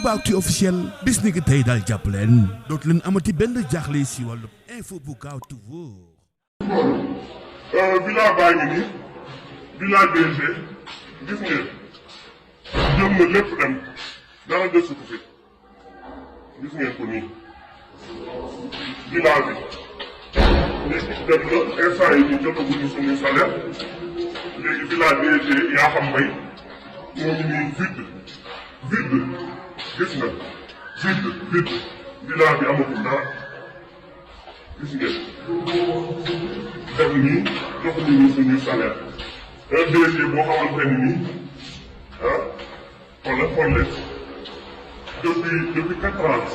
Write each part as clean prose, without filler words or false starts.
Aboubacry officiel bis ni ki tey daal jàpp leen dootu leen amati benn jaaxle si wàllu info bu gaaw te wóor. villa baa ngi nii villa DG gis ngeen jëm na lépp dem dara desu ko fi gis ngeen ko nii villa bi dem na instant yi ñu jotaguñu suñu salaire léegi villa DG Yakham Mbaye moo ngi nii vide gis nga vide villa bi amatul dara gis ngeen def nii joxuñu suñu salaire un DG boo xamante ni nii xool leen depuis 4 ans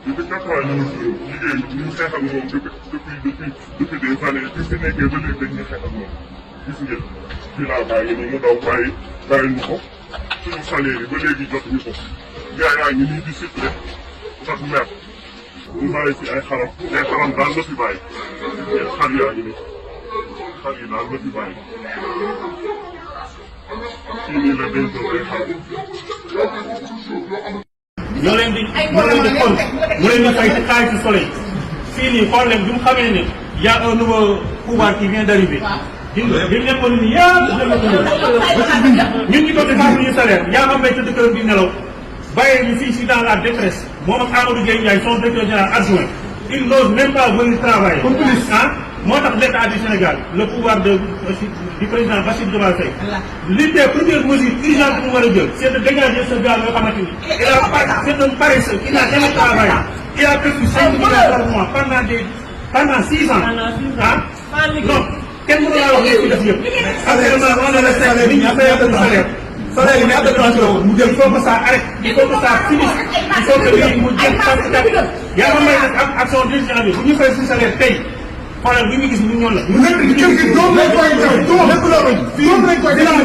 depuis 4 ans ñu liggéey ñu xeex ak moom depuis des années bi fi nekkee ba léegi dañuy xeex ak moom gis ngeen villa baa ngi nii mu daw bàyyi ñu ko suñu salaire yi ba léegi jotuñu ko gars yaa ngi nii di siffler chaque mer ñu bàyyi fi ay xaram daal la fi bàyyi xar yaa ngi nii xar yi daal la fi bàyyi fii nii la dencoon ay xaram ñoo leen di xool mu leen di fay ci xaalis Soleil fii nii xool leen bi mu xamee ne y a un nouveau pouvoir qui vient d'arriver bi mu nekkoon nii ñun ñu doon defar suñu salaire yaa xam ne tëdd këram di nelaw bàyyee ñu fii si dans la détresse moom ak Amadou Gueye Ndiaye son directeur général adjoint il n'ose même pas venir travailler moo tax l'État du Sénégal le pouvoir du président Bassirou Diomaye Faye l'une des premières mesures urgentes bu mu war a jël c'est de dégager ce gars yoo xamante ni c'est un paresseux qui n'a jamais travaillé il a perçu 5 millions par mois pendant 6 ans donc kenn mënu laa wax li fi def yëpp actuellement on est le salaire nit ñi fayaguñu salaire salaire yi ñaata transport mu jël il faut que ça arrête il faut que ça finisse il faut que léegi mu jël parce que yaa ma may nag action d'urgence bi bu ñu fay suñu salaire tey xoolal bi ñu gis ñu ñoon la mu nekk kër gi doom lañ koy jaay doom lépp loo koy doom lañ koy jaay